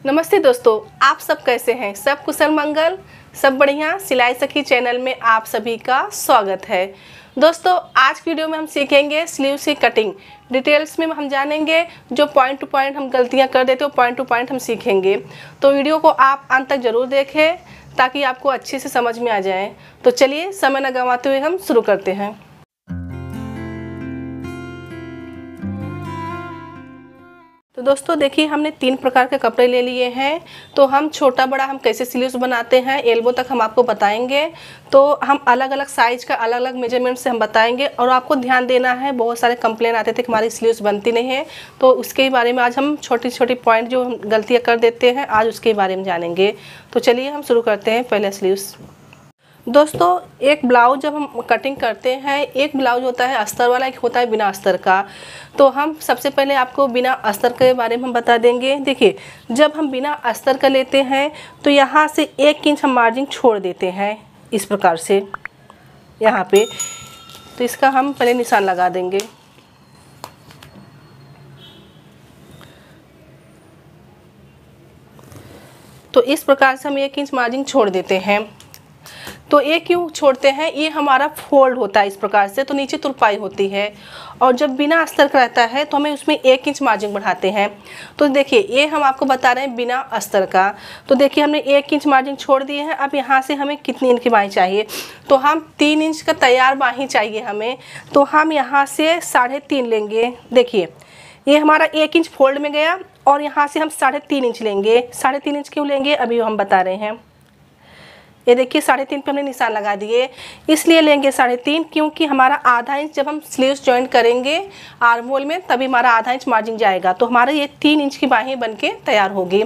नमस्ते दोस्तों, आप सब कैसे हैं? सब कुशल मंगल, सब बढ़िया। सिलाई सखी चैनल में आप सभी का स्वागत है। दोस्तों, आज की वीडियो में हम सीखेंगे स्लीव्स की कटिंग। डिटेल्स में हम जानेंगे, जो पॉइंट टू पॉइंट हम गलतियां कर देते हो पॉइंट टू पॉइंट हम सीखेंगे। तो वीडियो को आप अंत तक ज़रूर देखें ताकि आपको अच्छे से समझ में आ जाए। तो चलिए समय न गंवाते हुए हम शुरू करते हैं। तो दोस्तों देखिए, हमने 3 प्रकार के कपड़े ले लिए हैं। तो हम छोटा बड़ा हम कैसे स्लीव्स बनाते हैं, एल्बो तक हम आपको बताएंगे। तो हम अलग अलग साइज का अलग अलग मेजरमेंट से हम बताएंगे। और आपको ध्यान देना है, बहुत सारे कंप्लेन आते थे कि हमारी स्लीव्स बनती नहीं है। तो उसके बारे में आज हम छोटी छोटी पॉइंट जो हम गलतियाँ कर देते हैं, आज उसके बारे में जानेंगे। तो चलिए हम शुरू करते हैं पहले स्लीव्स। दोस्तों, एक ब्लाउज जब हम कटिंग करते हैं, एक ब्लाउज होता है अस्तर वाला, एक होता है बिना अस्तर का। तो हम सबसे पहले आपको बिना अस्तर के बारे में हम बता देंगे। देखिए, जब हम बिना अस्तर का लेते हैं तो यहाँ से 1 इंच हम मार्जिन छोड़ देते हैं, इस प्रकार से यहाँ पे। तो इसका हम पहले निशान लगा देंगे। तो इस प्रकार से हम 1 इंच मार्जिन छोड़ देते हैं। तो ये क्यों छोड़ते हैं? ये हमारा फोल्ड होता है इस प्रकार से, तो नीचे तुरपाई होती है। और जब बिना अस्तर का रहता है तो हमें उसमें 1 इंच मार्जिन बढ़ाते हैं। तो देखिए, ये हम आपको बता रहे हैं बिना अस्तर का। तो देखिए, हमने 1 इंच मार्जिन छोड़ दिए हैं। अब यहाँ से हमें कितनी इंच की बाहीं चाहिए? तो हम 3 इंच का तैयार बाहीं चाहिए हमें। तो हम यहाँ से 3.5 लेंगे। देखिए, ये हमारा 1 इंच फोल्ड में गया और यहाँ से हम 3.5 इंच लेंगे। 3.5 इंच क्यों लेंगे, अभी हम बता रहे हैं। ये देखिए, 3.5 पे हमने निशान लगा दिए। इसलिए लेंगे 3.5 क्योंकि हमारा आधा इंच जब हम स्लीव्स जॉइंट करेंगे आर्म होल में, तभी हमारा आधा इंच मार्जिन जाएगा। तो हमारा ये 3 इंच की बाहें बनके तैयार होगी।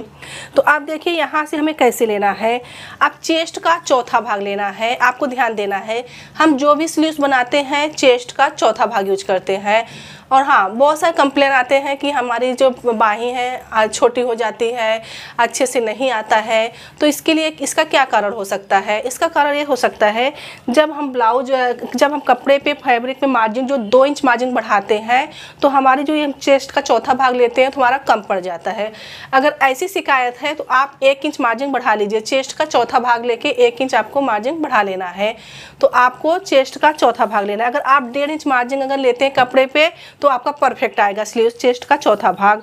तो आप देखिए, यहाँ से हमें कैसे लेना है। आप चेस्ट का चौथा भाग लेना है। आपको ध्यान देना है, हम जो भी स्लीव्स बनाते हैं चेस्ट का चौथा भाग यूज करते हैं। और हाँ, बहुत सारे कंप्लेन आते हैं कि हमारी जो बाहीं है छोटी हो जाती है, अच्छे से नहीं आता है। तो इसके लिए इसका क्या कारण हो सकता है? इसका कारण ये हो सकता है, जब हम कपड़े पे फैब्रिक पे मार्जिन जो 2 इंच मार्जिन बढ़ाते हैं, तो हमारी जो ये चेस्ट का चौथा भाग लेते हैं तो हमारा कम पड़ जाता है। अगर ऐसी शिकायत है तो आप 1 इंच मार्जिन बढ़ा लीजिए। चेस्ट का चौथा भाग लेके 1 इंच आपको मार्जिन बढ़ा लेना है। तो आपको चेस्ट का चौथा भाग लेना है। अगर आप 1.5 इंच मार्जिन अगर लेते हैं कपड़े पे तो आपका परफेक्ट आएगा स्लीव्स चेस्ट का चौथा भाग।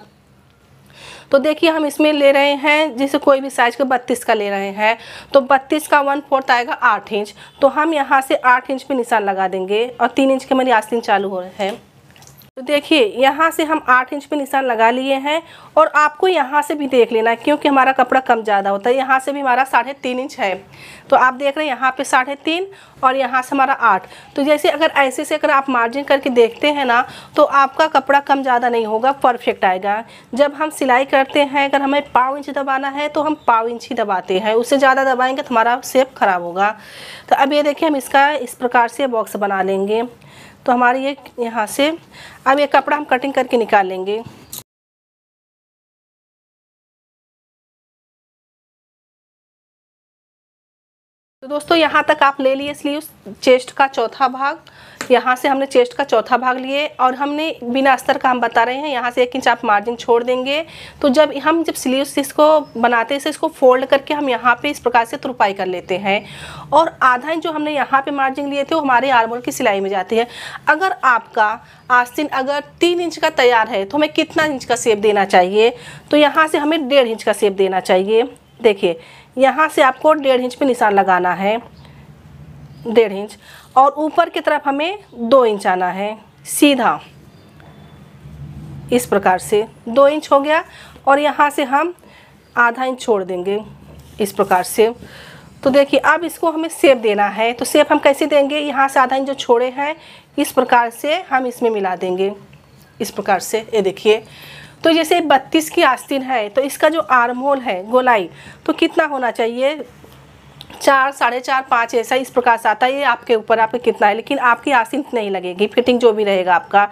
तो देखिए, हम इसमें ले रहे हैं, जैसे कोई भी साइज का 32 का ले रहे हैं, तो 32 का 1/4 आएगा 8 इंच। तो हम यहाँ से 8 इंच पे निशान लगा देंगे। और 3 इंच के हमारी आस्तीन चालू हो रहे हैं। तो देखिए, यहाँ से हम 8 इंच पे निशान लगा लिए हैं। और आपको यहाँ से भी देख लेना है, क्योंकि हमारा कपड़ा कम ज़्यादा होता है। यहाँ से भी हमारा 3.5 इंच है। तो आप देख रहे हैं, यहाँ पे 3.5 और यहाँ से हमारा 8। तो जैसे अगर ऐसे से अगर आप मार्जिन करके देखते हैं ना, तो आपका कपड़ा कम ज़्यादा नहीं होगा, परफेक्ट आएगा। जब हम सिलाई करते हैं, अगर हमें 1/4 इंच दबाना है तो हम 1/4 इंच ही दबाते हैं। उससे ज़्यादा दबाएंगे तो हमारा शेप ख़राब होगा। तो अब ये देखिए, हम इसका इस प्रकार से बॉक्स बना लेंगे। तो हमारी ये यहाँ से अब ये कपड़ा हम कटिंग करके निकाल लेंगे। तो दोस्तों, यहाँ तक आप ले लिए स्लीव्स चेस्ट का चौथा भाग। यहाँ से हमने चेस्ट का चौथा भाग लिए और हमने बिना अस्तर का हम बता रहे हैं, यहाँ से 1 इंच आप मार्जिन छोड़ देंगे। तो जब स्लीव्स इसको बनाते हैं, इसको फोल्ड करके हम यहाँ पे इस प्रकार से तुरपाई कर लेते हैं। और आधा इंच जो हमने यहाँ पे मार्जिन लिए थे वो हमारे आर्म होल की सिलाई में जाती है। अगर आपका आस्तीन अगर 3 इंच का तैयार है तो हमें कितना इंच का शेप देना चाहिए? तो यहाँ से हमें 1.5 इंच का शेप देना चाहिए। देखिए, यहाँ से आपको 1.5 इंच पे निशान लगाना है, 1.5 इंच। और ऊपर की तरफ हमें 2 इंच आना है सीधा, इस प्रकार से 2 इंच हो गया। और यहाँ से हम आधा इंच छोड़ देंगे, इस प्रकार से। तो देखिए, अब इसको हमें शेप देना है। तो शेप हम कैसे देंगे? यहाँ से आधा इंच जो छोड़े हैं, इस प्रकार से हम इसमें मिला देंगे, इस प्रकार से। ये देखिए, तो जैसे 32 की आस्तीन है, तो इसका जो आर्म होल है गोलाई, तो कितना होना चाहिए? 4, 4.5, 5 ऐसा इस प्रकार से आता है। ये आपके ऊपर आपके कितना है, लेकिन आपकी आस्तीन नहीं लगेगी, फिटिंग जो भी रहेगा आपका।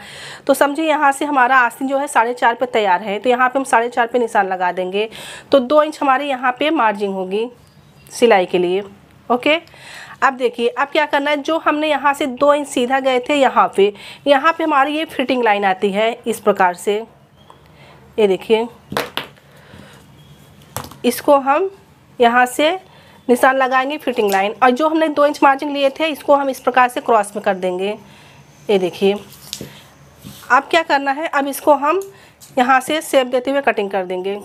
तो समझिए, यहाँ से हमारा आस्तीन जो है 4.5 पे तैयार है। तो यहाँ पे हम 4.5 पे निशान लगा देंगे। तो 2 इंच हमारे यहाँ पे मार्जिन होगी सिलाई के लिए। ओके, अब देखिए, अब क्या करना है, जो हमने यहाँ से 2 इंच सीधा गए थे, यहाँ पे हमारी ये फिटिंग लाइन आती है, इस प्रकार से। ये देखिए, इसको हम यहाँ से निशान लगाएंगे फिटिंग लाइन, और जो हमने 2 इंच मार्जिन लिए थे इसको हम इस प्रकार से क्रॉस में कर देंगे। ये देखिए, अब क्या करना है, अब इसको हम यहाँ से शेप देते हुए कटिंग कर देंगे।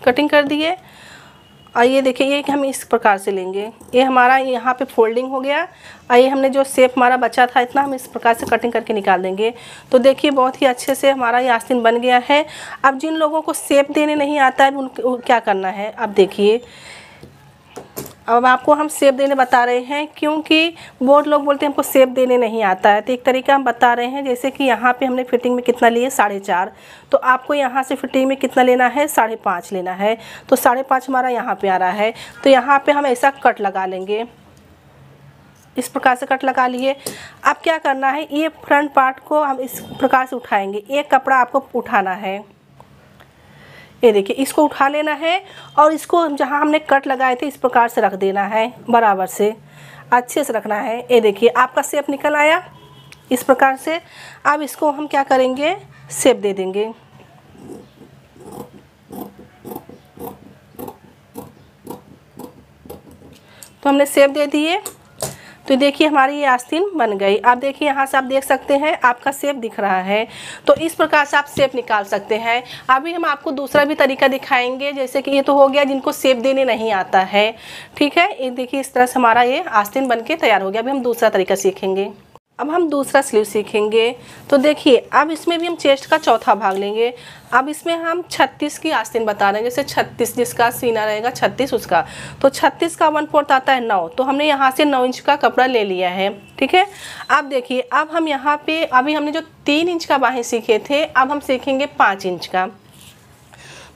कटिंग कर दिए, और ये देखिए ये हम इस प्रकार से लेंगे। ये हमारा यहाँ पे फोल्डिंग हो गया, और ये हमने जो शेप हमारा बचा था इतना हम इस प्रकार से कटिंग करके निकाल देंगे। तो देखिए बहुत ही अच्छे से हमारा ये आस्तीन बन गया है। अब जिन लोगों को शेप देने नहीं आता है उनको क्या करना है, अब देखिए अब आपको हम शेप देने बता रहे हैं, क्योंकि बहुत लोग बोलते हैं हमको शेप देने नहीं आता है। तो एक तरीका हम बता रहे हैं, जैसे कि यहाँ पे हमने फिटिंग में कितना लिए 4.5, तो आपको यहाँ से फिटिंग में कितना लेना है 5.5 लेना है। तो 5.5 हमारा यहाँ पे आ रहा है, तो यहाँ पे हम ऐसा कट लगा लेंगे। इस प्रकार से कट लगा लिए। अब क्या करना है, ये फ्रंट पार्ट को हम इस प्रकार से उठाएंगे। एक कपड़ा आपको उठाना है, ये देखिए इसको उठा लेना है, और इसको जहाँ हमने कट लगाए थे इस प्रकार से रख देना है, बराबर से अच्छे से रखना है। ये देखिए आपका शेप निकल आया इस प्रकार से। अब इसको हम क्या करेंगे, शेप दे देंगे। तो हमने शेप दे दिए, तो देखिए हमारी ये आस्तीन बन गई। आप देखिए यहाँ से आप देख सकते हैं आपका शेप दिख रहा है। तो इस प्रकार से आप शेप निकाल सकते हैं। अभी हम आपको दूसरा भी तरीका दिखाएंगे, जैसे कि ये तो हो गया जिनको शेप देने नहीं आता है, ठीक है। ये देखिए इस तरह से हमारा ये आस्तीन बन के तैयार हो गया। अभी हम दूसरा तरीका सीखेंगे। अब हम दूसरा स्लीव सीखेंगे। तो देखिए अब इसमें भी हम चेस्ट का चौथा भाग लेंगे। अब इसमें हम 36 की आस्तीन बता रहे हैं, जैसे 36 जिसका सीना रहेगा 36 उसका, तो 36 का 1/4 आता है 9। तो हमने यहाँ से 9 इंच का कपड़ा ले लिया है, ठीक है। अब देखिए अब हम यहाँ पे अभी हमने जो 3 इंच का बाहीं सीखे थे, अब हम सीखेंगे 5 इंच का।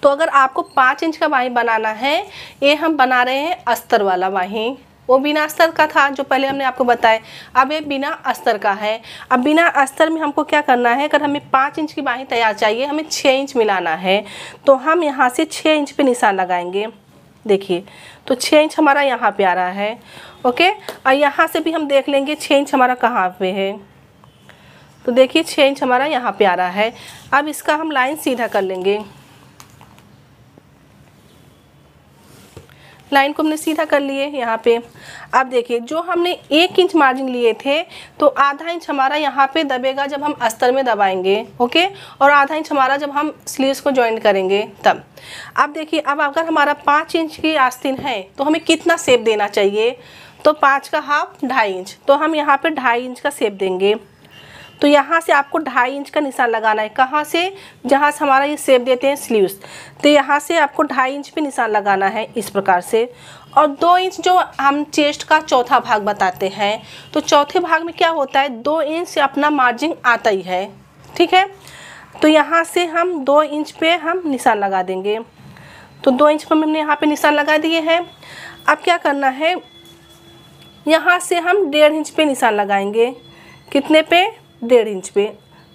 तो अगर आपको 5 इंच का बाहीं बनाना है, ये हम बना रहे हैं अस्तर वाला बाहीं। वो बिना अस्तर का था जो पहले हमने आपको बताया, अब ये बिना अस्तर का है। अब बिना अस्तर में हमको क्या करना है, अगर हमें 5 इंच की बाहीं तैयार चाहिए, हमें 6 इंच मिलाना है। तो हम यहाँ से 6 इंच पे निशान लगाएंगे। देखिए तो 6 इंच हमारा यहाँ पे आ रहा है, ओके। और यहाँ से भी हम देख लेंगे 6 इंच हमारा कहाँ पे है। तो देखिए 6 इंच हमारा यहाँ पे आ रहा है। अब इसका हम लाइन सीधा कर लेंगे। लाइन को हमने सीधा कर लिए यहाँ पे। अब देखिए जो हमने 1 इंच मार्जिन लिए थे, तो आधा इंच हमारा यहाँ पे दबेगा जब हम अस्तर में दबाएंगे, ओके। और आधा इंच हमारा जब हम स्लीव्स को जॉइंट करेंगे तब। अब देखिए अब अगर हमारा 5 इंच की आस्तीन है तो हमें कितना शेप देना चाहिए, तो 5 का हाफ 2.5 इंच। तो हम यहाँ पे 2.5 इंच का शेप देंगे। तो यहाँ से आपको 2.5 इंच का निशान लगाना है। कहाँ से, जहाँ से हमारा ये शेप देते हैं स्लीव्स, तो यहाँ से आपको 2.5 इंच पे निशान लगाना है इस प्रकार से। और 2 इंच जो हम चेस्ट का चौथा भाग बताते हैं, तो चौथे भाग में क्या होता है, 2 इंच से अपना मार्जिन आता ही है, ठीक है। तो यहाँ से हम 2 इंच पे हम निशान लगा देंगे। तो 2 इंच पर हमने यहाँ पे निशान लगा दिए हैं। अब क्या करना है, यहाँ से हम 1.5 इंच पे निशान लगाएंगे। कितने पे, 1.5 इंच पे।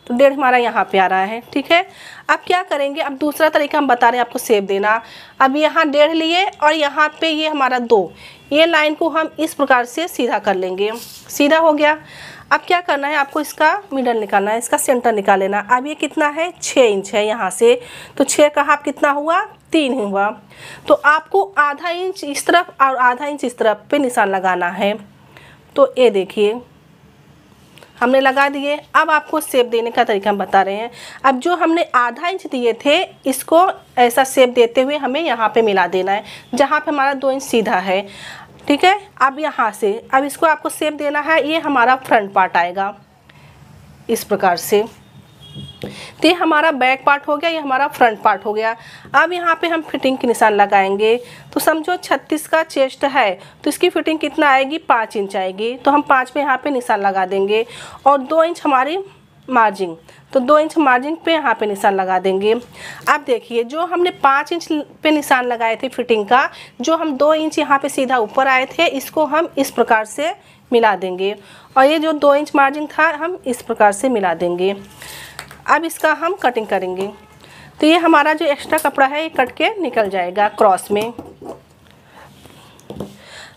तो 1.5 हमारा यहाँ पे आ रहा है, ठीक है। अब क्या करेंगे, अब दूसरा तरीका हम बता रहे हैं आपको शेप देना। अब यहाँ 1.5 लिए और यहाँ पे ये हमारा 2, ये लाइन को हम इस प्रकार से सीधा कर लेंगे। सीधा हो गया। अब क्या करना है, आपको इसका मिडल निकालना है, इसका सेंटर निकाल लेना। अब ये कितना है, 6 इंच है यहाँ से। तो 6 का हाफ कितना हुआ, 3 हुआ। तो आपको आधा इंच इस तरफ और आधा इंच इस तरफ पे निशान लगाना है। तो ये देखिए हमने लगा दिए। अब आपको शेप देने का तरीका हम बता रहे हैं। अब जो हमने आधा इंच दिए थे, इसको ऐसा शेप देते हुए हमें यहाँ पे मिला देना है, जहाँ पे हमारा 2 इंच सीधा है, ठीक है। अब यहाँ से अब इसको आपको शेप देना है। ये हमारा फ्रंट पार्ट आएगा इस प्रकार से। तो ये हमारा बैक पार्ट हो गया, ये हमारा फ्रंट पार्ट हो गया। अब यहाँ पे हम फिटिंग के निशान लगाएंगे। तो समझो 36 का चेस्ट है, तो इसकी फिटिंग कितना आएगी, 5 इंच आएगी। तो हम 5 पे यहाँ पे निशान लगा देंगे। और 2 इंच हमारी मार्जिन, तो 2 इंच मार्जिन पे यहाँ पे निशान लगा देंगे। अब देखिए जो हमने 5 इंच पे निशान लगाए थे फिटिंग का, जो हम 2 इंच यहाँ पे सीधा ऊपर आए थे, इसको हम इस प्रकार से मिला देंगे। और ये जो 2 इंच मार्जिन था हम इस प्रकार से मिला देंगे। अब इसका हम कटिंग करेंगे। तो ये हमारा जो एक्स्ट्रा कपड़ा है ये कट के निकल जाएगा क्रॉस में।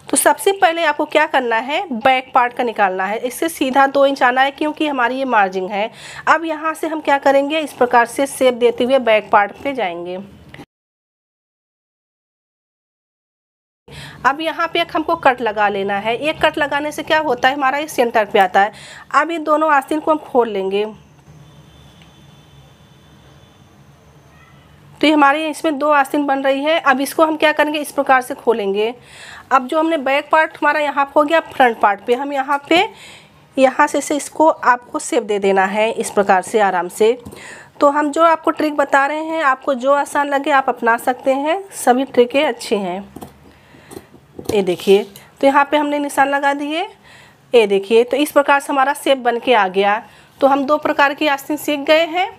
तो सबसे पहले आपको क्या करना है, बैक पार्ट का निकालना है। इससे सीधा 2 इंच आना है क्योंकि हमारी ये मार्जिन है। अब यहाँ से हम क्या करेंगे, इस प्रकार से शेप देते हुए बैक पार्ट पे जाएंगे। अब यहाँ पे एक हमको कट लगा लेना है। एक कट लगाने से क्या होता है, हमारा ये सेंटर पे आता है। अब ये दोनों आस्तीन को हम खोल लेंगे। तो ये हमारे इसमें 2 आस्तीन बन रही है। अब इसको हम क्या करेंगे, इस प्रकार से खोलेंगे। अब जो हमने बैक पार्ट हमारा यहाँ हो गया, फ्रंट पार्ट पे हम यहाँ से इसको आपको शेप दे देना है इस प्रकार से आराम से। तो हम जो आपको ट्रिक बता रहे हैं, आपको जो आसान लगे आप अपना सकते हैं, सभी ट्रिकें अच्छी हैं। ये देखिए, तो यहाँ पे हमने निशान लगा दिए। ये देखिए, तो इस प्रकार से हमारा शेप बन के आ गया। तो हम 2 प्रकार की आस्तीन सीख गए हैं।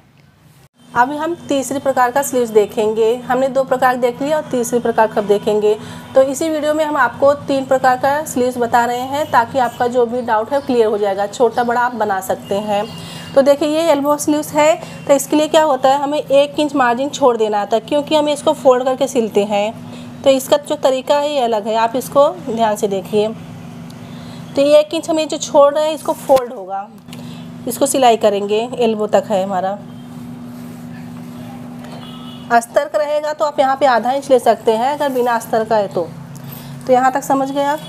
अभी हम तीसरी प्रकार का स्लीव्स देखेंगे। हमने 2 प्रकार देख लिया और तीसरी प्रकार कब देखेंगे। तो इसी वीडियो में हम आपको 3 प्रकार का स्लीव्स बता रहे हैं ताकि आपका जो भी डाउट है क्लियर हो जाएगा। छोटा बड़ा आप बना सकते हैं। तो देखिए, ये एल्बो स्लीव्स है। तो इसके लिए क्या होता है, हमें 1 इंच मार्जिन छोड़ देना आता है क्योंकि हम इसको फोल्ड करके सिलते हैं। तो इसका जो तरीका है ये अलग है, आप इसको ध्यान से देखिए। तो ये 1 इंच हमें जो छोड़ रहे हैं इसको फोल्ड होगा, इसको सिलाई करेंगे, एल्बो तक है हमारा। अस्तर का रहेगा तो आप यहाँ पे आधा इंच ले सकते हैं, अगर बिना अस्तर का है तो यहाँ तक समझ गए आप।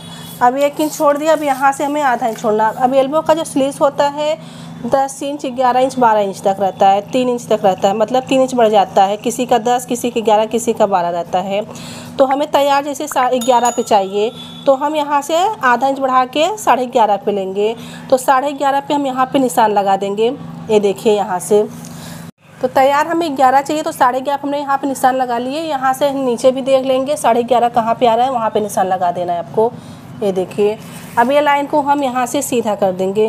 अब 1 इंच छोड़ दिया, अब यहाँ से हमें आधा इंच छोड़ना। अब एल्बो का जो स्लीव्स होता है 10 इंच, 11 इंच, 12 इंच तक रहता है, 3 इंच तक रहता है, मतलब 3 इंच बढ़ जाता है। किसी का 10, किसी का 11, किसी का 12 रहता है। तो हमें तैयार जैसे 11.5 पे चाहिए, तो हम यहाँ से आधा इंच बढ़ा के 11.5 पे लेंगे। तो 11.5 पे हम यहाँ पे निशान लगा देंगे। ये देखिए, यहाँ से तो तैयार हमें 11 चाहिए, तो 11.5 हमने यहाँ पे निशान लगा लिए। यहाँ से नीचे भी देख लेंगे 11.5 कहाँ पे आ रहा है, वहाँ पे निशान लगा देना है आपको। ये देखिए, अब ये लाइन को हम यहाँ से सीधा कर देंगे।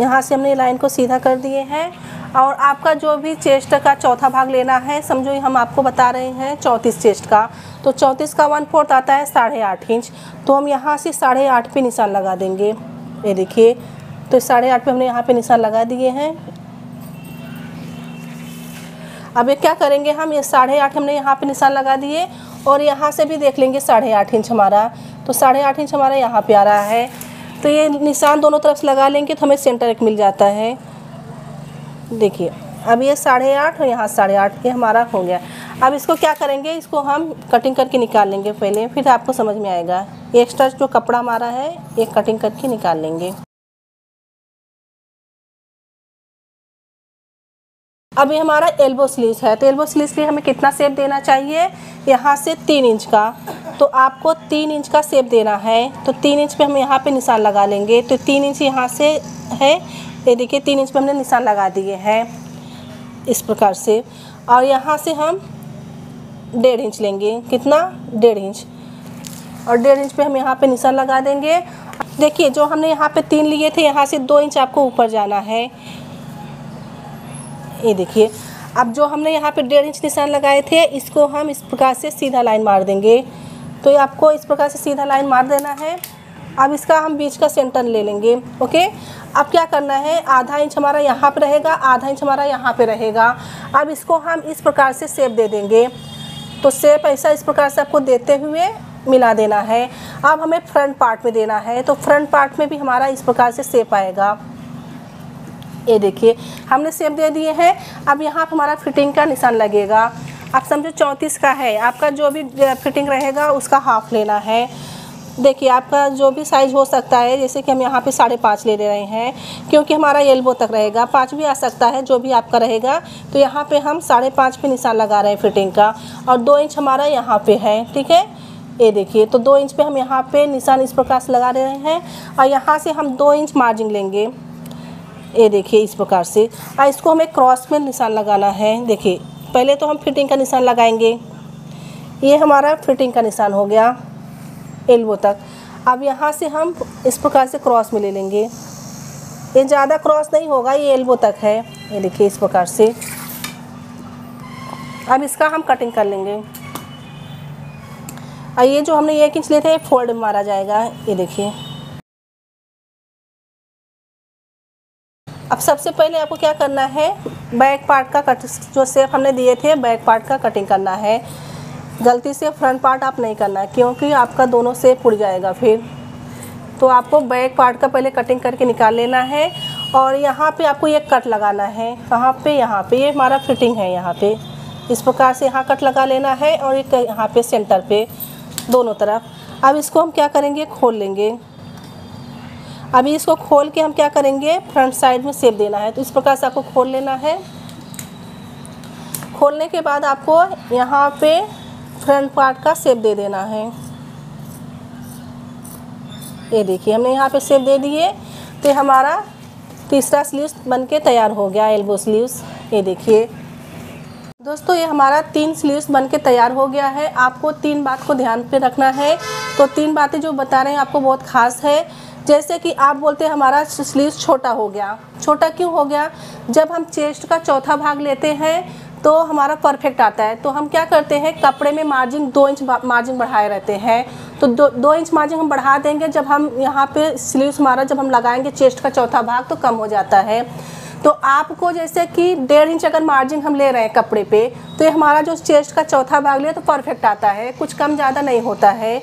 यहाँ से हमने लाइन को सीधा कर दिए हैं। और आपका जो भी चेस्ट का चौथा भाग लेना है, समझो हम आपको बता रहे हैं 34 चेस्ट का, तो 34 का 1/4 आता है 8.5 इंच। तो हम यहाँ से 8.5 पे निशान लगा देंगे। ये देखिए, तो 8.5 पे हमने यहाँ पे निशान लगा दिए हैं। अब ये क्या करेंगे, हम ये 8.5 हमने यहाँ पे निशान लगा दिए और यहाँ से भी देख लेंगे 8.5 इंच हमारा। तो 8.5 इंच हमारा यहाँ पे आ रहा है। तो ये निशान दोनों तरफ से लगा लेंगे तो हमें सेंटर एक मिल जाता है। देखिए, अब ये 8.5 और यहाँ 8.5 ये हमारा हो गया। अब इसको क्या करेंगे, इसको हम कटिंग करके निकाल लेंगे पहले, फिर आपको समझ में आएगा। एक्स्ट्रा जो कपड़ा हमारा है ये कटिंग करके निकाल लेंगे। अब ये हमारा एल्बो स्लीव्स है। तो एल्बो स्लीव्स के लिए हमें कितना शेप देना चाहिए, यहाँ से 3 इंच का। तो आपको 3 इंच का शेप देना है। तो 3 इंच पे हम यहाँ पे निशान लगा लेंगे। तो 3 इंच यहाँ से है, ये देखिए 3 इंच पे हमने निशान लगा दिए हैं इस प्रकार से। और यहाँ से हम 1.5 इंच लेंगे। कितना, 1.5 इंच। और 1.5 इंच पे हम यहाँ पे निशान लगा देंगे। देखिए, जो हमने यहाँ पे 3 लिए थे, यहाँ से 2 इंच आपको ऊपर जाना है। ये देखिए, अब जो हमने यहाँ पे 1.5 इंच निशान लगाए थे, इसको हम इस प्रकार से सीधा लाइन मार देंगे। तो ये आपको इस प्रकार से सीधा लाइन मार देना है। अब इसका हम बीच का सेंटर ले लेंगे। ओके, अब क्या करना है, आधा इंच हमारा यहाँ पे रहेगा, आधा इंच हमारा यहाँ पे रहेगा। अब इसको हम इस प्रकार से शेप दे देंगे। तो शेप ऐसा इस प्रकार से आपको देते हुए मिला देना है। अब हमें फ्रंट पार्ट में देना है। तो फ्रंट पार्ट में भी हमारा इस प्रकार से शेप आएगा। ये देखिए, हमने शेप दे दिए हैं। अब यहाँ पर हमारा फिटिंग का निशान लगेगा। आप समझो 34 का है, आपका जो भी फिटिंग रहेगा उसका हाफ लेना है। देखिए, आपका जो भी साइज़ हो सकता है, जैसे कि हम यहाँ पे 5.5 ले रहे हैं क्योंकि हमारा एल्बो तक रहेगा। 5 भी आ सकता है, जो भी आपका रहेगा। तो यहाँ पे हम 5.5 पे निशान लगा रहे हैं फिटिंग का। और 2 इंच हमारा यहाँ पे है, ठीक है। ये देखिए, तो 2 इंच पे हम यहाँ पे निशान इस प्रकार से लगा रहे हैं। और यहाँ से हम 2 इंच मार्जिन लेंगे। ये देखिए, इस प्रकार से। और इसको हमें क्रॉस में निशान लगाना है। देखिए, पहले तो हम फिटिंग का निशान लगाएंगे। ये हमारा फिटिंग का निशान हो गया एल्बो तक। अब यहाँ से हम इस प्रकार से क्रॉस में ले लेंगे। ये ज़्यादा क्रॉस नहीं होगा, ये एल्बो तक है। ये देखिए, इस प्रकार से। अब इसका हम कटिंग कर लेंगे। और ये जो हमने 1 इंच लिए थे, फोल्ड में मारा जाएगा। ये देखिए, अब सबसे पहले आपको क्या करना है, बैक पार्ट का कट, जो शेप हमने दिए थे बैक पार्ट का कटिंग करना है। गलती से फ्रंट पार्ट आप नहीं करना है, क्योंकि आपका दोनों से उड़ जाएगा फिर। तो आपको बैक पार्ट का पहले कटिंग करके निकाल लेना है। और यहाँ पे आपको एक कट लगाना है, कहाँ पे, यहाँ पे, ये हमारा फिटिंग है यहाँ पे। इस प्रकार से यहाँ कट लगा लेना है और एक यहाँ पे सेंटर पे दोनों तरफ। अब इसको हम क्या करेंगे, खोल लेंगे। अभी इसको खोल के हम क्या करेंगे, फ्रंट साइड में शेप देना है। तो इस प्रकार से आपको खोल लेना है। खोलने के बाद आपको यहाँ पे फ्रंट पार्ट का शेप दे देना है। ये देखिए हमने यहाँ पे शेप दे दिए। तो हमारा तीसरा स्लीव्स बनके तैयार हो गया, एल्बो स्लीव्स। ये देखिए दोस्तों, ये हमारा 3 स्लीव्स बनके तैयार हो गया है। आपको 3 बात को ध्यान पे रखना है। तो 3 बातें जो बता रहे हैं आपको बहुत ख़ास है। जैसे कि आप बोलते हैं हमारा स्लीव्स छोटा हो गया। छोटा क्यों हो गया, जब हम चेस्ट का चौथा भाग लेते हैं तो हमारा परफेक्ट आता है। तो हम क्या करते हैं, कपड़े में मार्जिन 2 इंच मार्जिन बढ़ाए रहते हैं। तो 2 इंच मार्जिन हम बढ़ा देंगे। जब हम यहाँ पे स्लीव्स हमारा जब हम लगाएंगे चेस्ट का चौथा भाग तो कम हो जाता है। तो आपको जैसे कि 1.5 इंच अगर मार्जिन हम ले रहे हैं कपड़े पे, तो ये हमारा जो चेस्ट का चौथा भाग लिया तो परफेक्ट आता है, कुछ कम ज़्यादा नहीं होता है।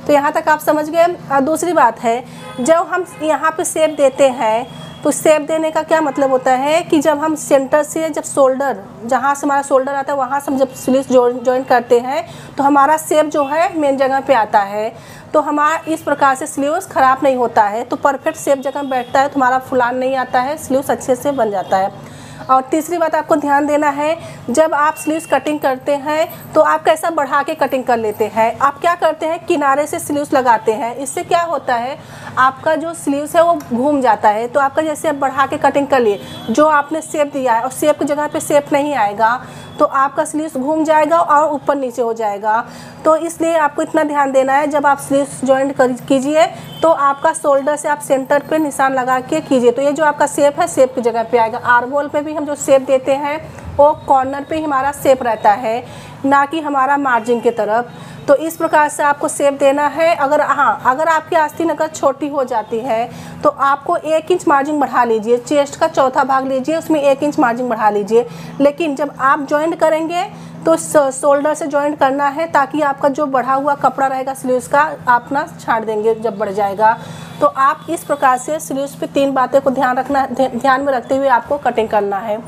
तो यहाँ तक आप समझ गए। दूसरी बात है, जब हम यहाँ पे शेप देते हैं तो शेप देने का क्या मतलब होता है कि जब हम सेंटर से, जब शोल्डर, जहाँ से हमारा शोल्डर आता है वहाँ से हम जब स्लीव्स जॉइन करते हैं तो हमारा शेप जो है मेन जगह पे आता है। तो हमारा इस प्रकार से स्लीव्स ख़राब नहीं होता है। तो परफेक्ट शेप जगह बैठता है तो हमारा फुलान नहीं आता है, स्लीव्स अच्छे से बन जाता है। और तीसरी बात आपको ध्यान देना है, जब आप स्लीव्स कटिंग करते हैं तो आप कैसा बढ़ा के कटिंग कर लेते हैं। आप क्या करते हैं, किनारे से स्लीव्स लगाते हैं। इससे क्या होता है, आपका जो स्लीव्स है वो घूम जाता है। तो आपका जैसे आप बढ़ा के कटिंग कर लिए, जो आपने शेप दिया है और शेप की जगह पे शेप नहीं आएगा तो आपका स्लीव्स घूम जाएगा और ऊपर नीचे हो जाएगा। तो इसलिए आपको इतना ध्यान देना है, जब आप स्लीव्स जॉइंट कीजिए तो आपका शोल्डर से आप सेंटर पे निशान लगा के कीजिए। तो ये जो आपका शेप है शेप की जगह पे आएगा। आर्म होल पे भी हम जो शेप देते हैं वो कॉर्नर पे ही हमारा शेप रहता है, ना कि हमारा मार्जिन की तरफ। तो इस प्रकार से आपको शेप देना है। अगर आपकी आस्तीन अगर छोटी हो जाती है तो आपको 1 इंच मार्जिन बढ़ा लीजिए। चेस्ट का चौथा भाग लीजिए, उसमें 1 इंच मार्जिन बढ़ा लीजिए। लेकिन जब आप जॉइंट करेंगे तो शोल्डर से जॉइंट करना है, ताकि आपका जो बढ़ा हुआ कपड़ा रहेगा स्लीव्स का आप ना छाड़ देंगे जब बढ़ जाएगा। तो आप इस प्रकार से स्लीव्स पे 3 बातें को ध्यान में रखते हुए आपको कटिंग करना है।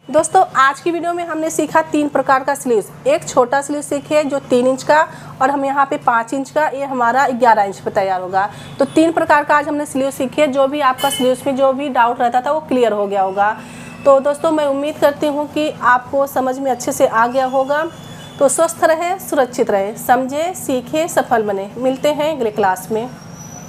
दोस्तों आज की वीडियो में हमने सीखा 3 प्रकार का स्लीव्स। एक छोटा स्लीव सीखे जो 3 इंच का, और हम यहाँ पे 5 इंच का, ये हमारा 11 इंच पे तैयार होगा। तो 3 प्रकार का आज हमने स्लीव सीखे। जो भी आपका स्लीव्स में जो भी डाउट रहता था वो क्लियर हो गया होगा। तो दोस्तों मैं उम्मीद करती हूँ कि आपको समझ में अच्छे से आ गया होगा। तो स्वस्थ रहे, सुरक्षित रहे, समझे, सीखे, सफल बने। मिलते हैं अगले क्लास में।